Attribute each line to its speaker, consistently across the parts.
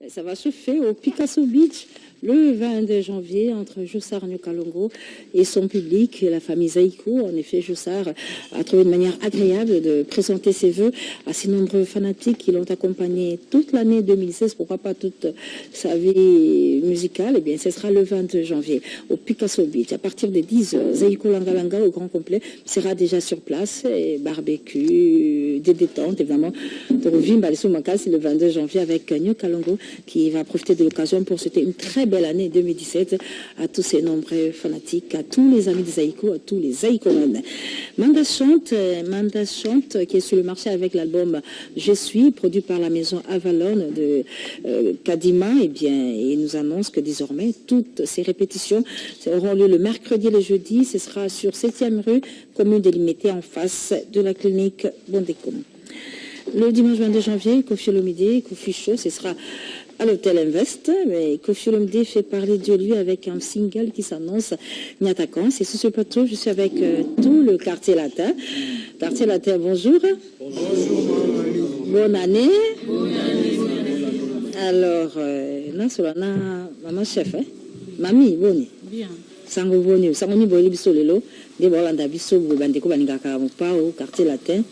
Speaker 1: Ça va se faire au Picasso Beach le 22 janvier entre Jossard Nyokalongo et son public, la famille Zaïko. En effet, Jossard a trouvé une manière agréable de présenter ses vœux à ses nombreux fanatiques qui l'ont accompagné toute l'année 2016, pourquoi pas toute sa vie musicale. Eh bien, ce sera le 22 janvier au Picasso Beach. À partir de 10h, Zaïko Langalanga au grand complet sera déjà sur place. Et barbecue, des détentes, évidemment. De Rovim Balissou Maka, c'est le 22 janvier avec Nyokalongo qui va profiter de l'occasion pour souhaiter une très belle année 2017 à tous ces nombreux fanatiques, à tous les amis des Zaïko, à tous les Zaïkomanes. Manda chante, qui est sur le marché avec l'album Je suis, produit par la maison Avalon de Kadima. Eh bien, il nous annonce que désormais, toutes ces répétitions auront lieu le mercredi et le jeudi. Ce sera sur 7e rue, commune délimitée en face de la clinique Bondecom. Le dimanche 22 janvier, Kofi Olomide, Kofi Show, ce sera à l'hôtel Invest, mais Kofi Olomide fait parler de lui avec un single qui s'annonce Niatakans. Et sur ce plateau, je suis avec tout le quartier latin. Quartier latin, bonjour. Bonjour. Bonne année. Bonne année. Alors, là, c'est maman chef, hein? Mamie, bonne. Bien. Sango bonne, sango ni bonne biso lelo, de bolanda biso bobandeko baningaka mopa au quartier latin.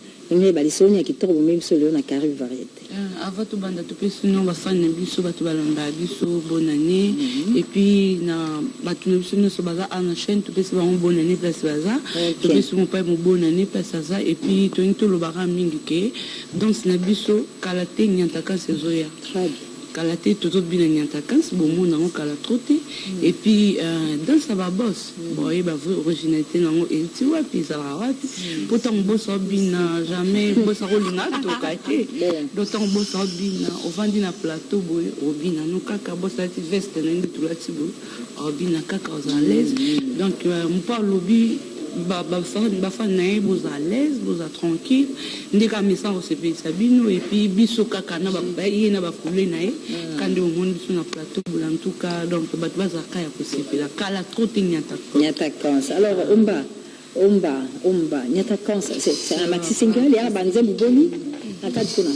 Speaker 1: Avant tout banda tout petit nous va faire une biso batu balanda biso bonne année et puis na batu biso nous baza en chaîne tout petit bon bonne année place baza tout petit mon père mon bonne année place baza et puis tout le bara mingi ke donc na biso kalate nyantaka sezoya très bien kalate tout autre bien nyantaka bon mon nango kala troté et puis dans ça va boss bon il va originalité nango et tu vois puis ça va pourtant boss bina jamais boss rolina to kate d'autant boss bina au vandi na plateau boy obina no kaka boss ati veste na ndi tout là tibo obina kaka aux à l'aise donc on parle lobby ba fa na vous à l'aise vous à tranquille ndika misa au CP sabino et puis biso kaka na ba yena ba kule na quand au monde biso na plateau en tout cas donc ba bazaka ya possible la kala trop nyata alors Omba, Nyatakan, c'est un maxi single, il y a un banzem boni, à 4 kuna.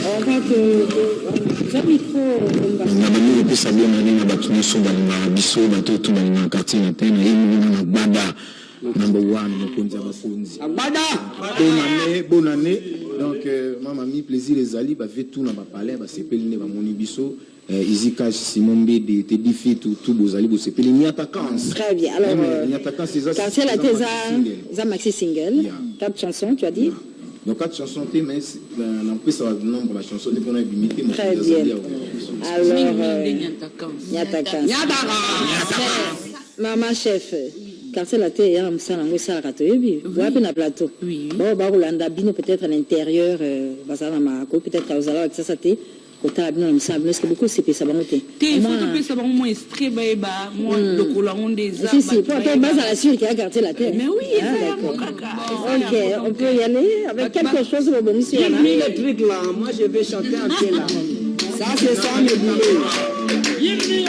Speaker 1: On voit que jamais trop Omba. On a plus savoir on a battu sur dans biso bateau tout dans quartier latin et bada number 1 mokonzi bakonzi. Bonne année. Donc, maman, mi plaisir les alliés, bah fait tout dans ma palais, bah c'est pelé, bah mon ibiso, Izika, Simon B, t'es diffé tout beaux alliés, c'est pelé, ni attaquant. Très bien. Alors, ni attaquant, c'est ça. Car c'est la thèse à maxi single, 4 chansons, tu as dit. Donc 4 chansons, mais on peut savoir le nombre de la chanson, dès qu'on a limité. Très bien. Alors, ni attaquant. Maman chef. Car c'est la terre, il y a un salon, ça a raté, oui. Vous avez un plateau. Oui. Bon, bah, Rolanda Bino, peut-être à l'intérieur, Bazala Marco, peut-être à Ozala, avec ça, ça t'est. Au tableau, il me semble, parce que beaucoup, c'est ça va monter. Il faut que ça va moins très bas, moi, le coulon des arbres. Si, pour être base à la suite qui a gardé la terre. Mais oui, ok, on peut y aller avec quelque chose au bon monsieur. J'ai le truc là, moi, je vais chanter un peu là. Ça, c'est ça, le boulot. Yimni,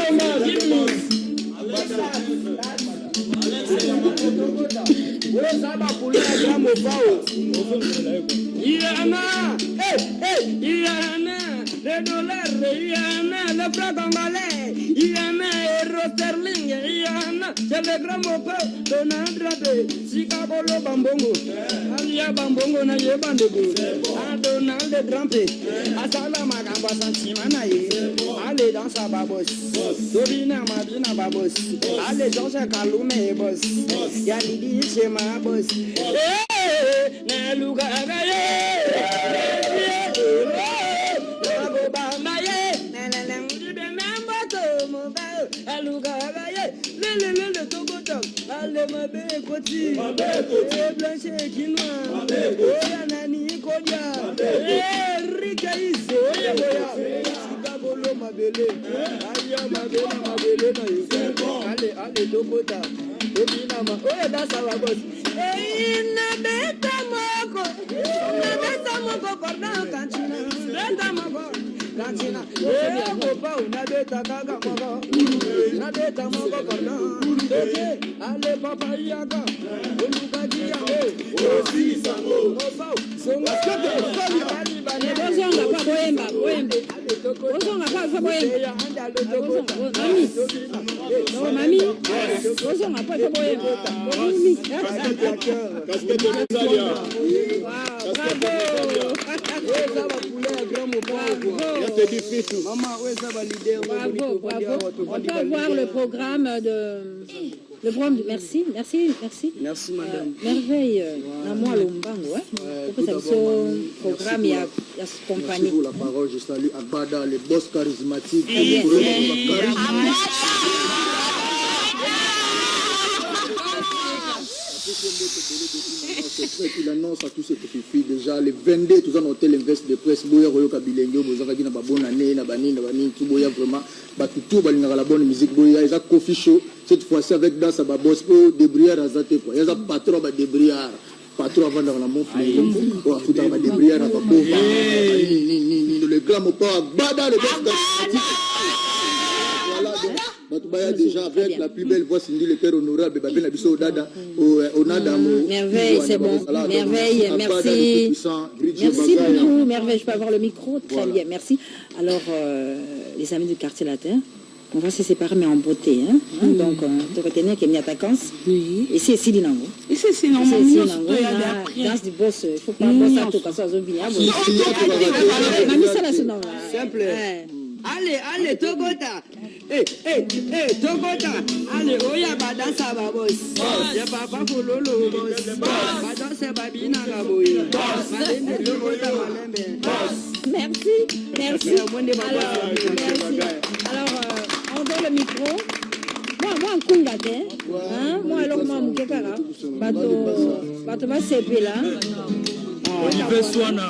Speaker 1: le dollar, le franc congolais, euro sterling, c'est le grand mopo, Donald Trump, Chicago Bambongo, Alia Bambongo na Yebandego, Donald Trump, Asala Magamba Sanchimana, allez dans sa babos, Dorina Mabina babos, allez dans sa Kalume boss, Yalidi Chema boss, On peut voir le programme le programme. Merci, madame. Merveille, moi Lombango, programme, il y a compagnie.
Speaker 2: Merci pour la parole, je salue Abada, les boss charismatiques. Il annonce à tous ces petites filles déjà les 22 tous en hôtel invest de presse boya royoka bilenge bozaka na ba bonne année na bani tout boya vraiment ba tout balinga la bonne musique boya eza coffee show cette fois-ci avec dans sa ba boss pour débrière azate quoi eza patron ba débrière patron avant dans la mon fleur pour foutre ba débrière ba pauvre ni le grand pas bada le boss voilà donc Batubaya déjà avec la plus belle voix, Cindy le père honorable, Babel Nabiso Dada, Onada.
Speaker 1: Merveille, c'est bon. Merveille, merci. Merci beaucoup, Merveille. Je peux avoir le micro. Très bien, merci. Alors, les amis du quartier latin, on va se séparer, mais en beauté. Hein? Donc, tu retenir qu'il y a ta vacances. Oui. Ici, c'est Dinango. Ici, c'est Dinango. Danse du boss. Il ne faut pas bosser à tout parce qu'on vient. Simple. Allez, Togota. Togota. Allez, Oya Badansa Babos. Y'a papa pour Lolo Boss. Badansa Babina Gaboy. Merci. Alors, on donne le micro. Moi, en Kungate. Moi, alors, moi, Moukekara. Bato va s'épeler là.
Speaker 3: Olivier Swana.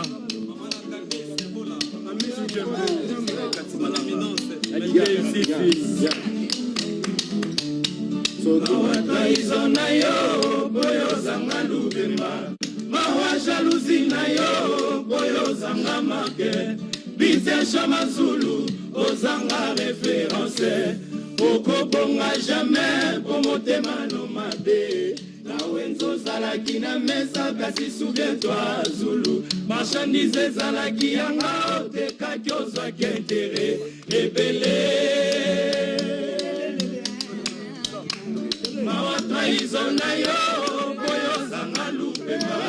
Speaker 4: Mawa yo boyo zanga lubemba mawa jalousie na yo boyo zanga make bitesha mazulu ozanga référence okobonga jamais pour motema no mabe na wenzo zalaki na mesa kasi souviens-toi Zulu marchandise zalaki yanga otekaki ozwaki intérêt ebele mawa trahison na yo boyo zanga lupema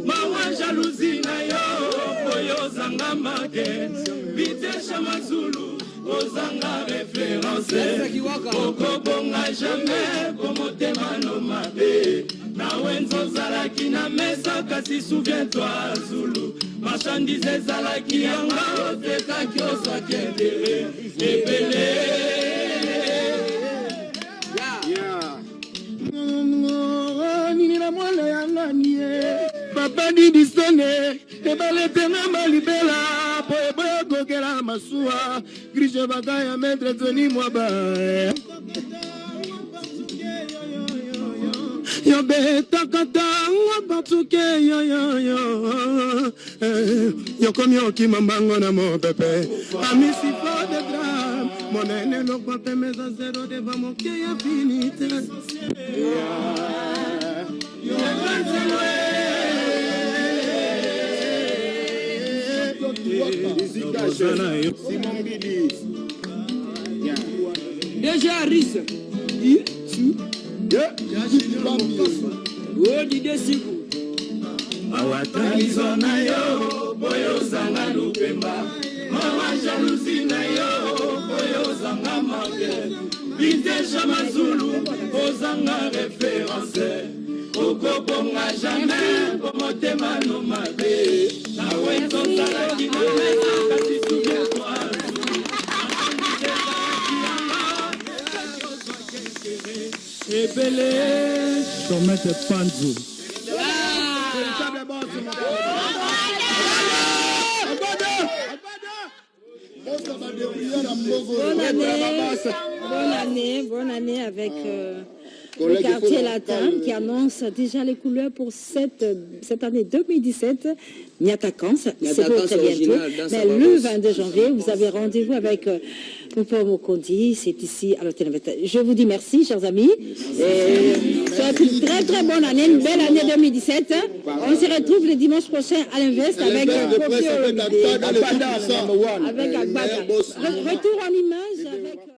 Speaker 4: mawa jalousie na yo boyo zanga make bitesha mazulu ozanga référence okobonga jamais komotema no mabe na wenzo zalaki na mesa kasi souviens-toi Zulu marchandise ezalaki yanga otekaki ozwaki intérêt ebele nini na mwana yanga nie papa didisone ebaletena malibela po eboya kokela masuwa grishe bakaya maître Tony Mwaba yo betakata ngabatuke yo komi okima mbango na mo pepe amisi fo de drame monene no kote meza zero deva moke ya finite Simon Bidi déjà Riz awataizo na yo boyo zanga lupemba mawa jalousie na yo boyo zanga make bitesha mazulu ozanga référence okobonga jamais pomotema no mabe na weto zalaki na mesa kasi souviens-toi ebele Tomate Panzu
Speaker 1: bonne année avec le quartier latin, qui annonce déjà les couleurs pour cette année 2017. Niatakan, c'est pour très bientôt. Mais le 22 janvier, vous avez rendez-vous avec Popo Mokondi, c'est ici à l'hôtel Investa. Je vous dis merci, chers amis. Souhaite une très très bonne année, une belle année 2017. On se retrouve le dimanche prochain à l'Invest avec Agbada. Retour en image.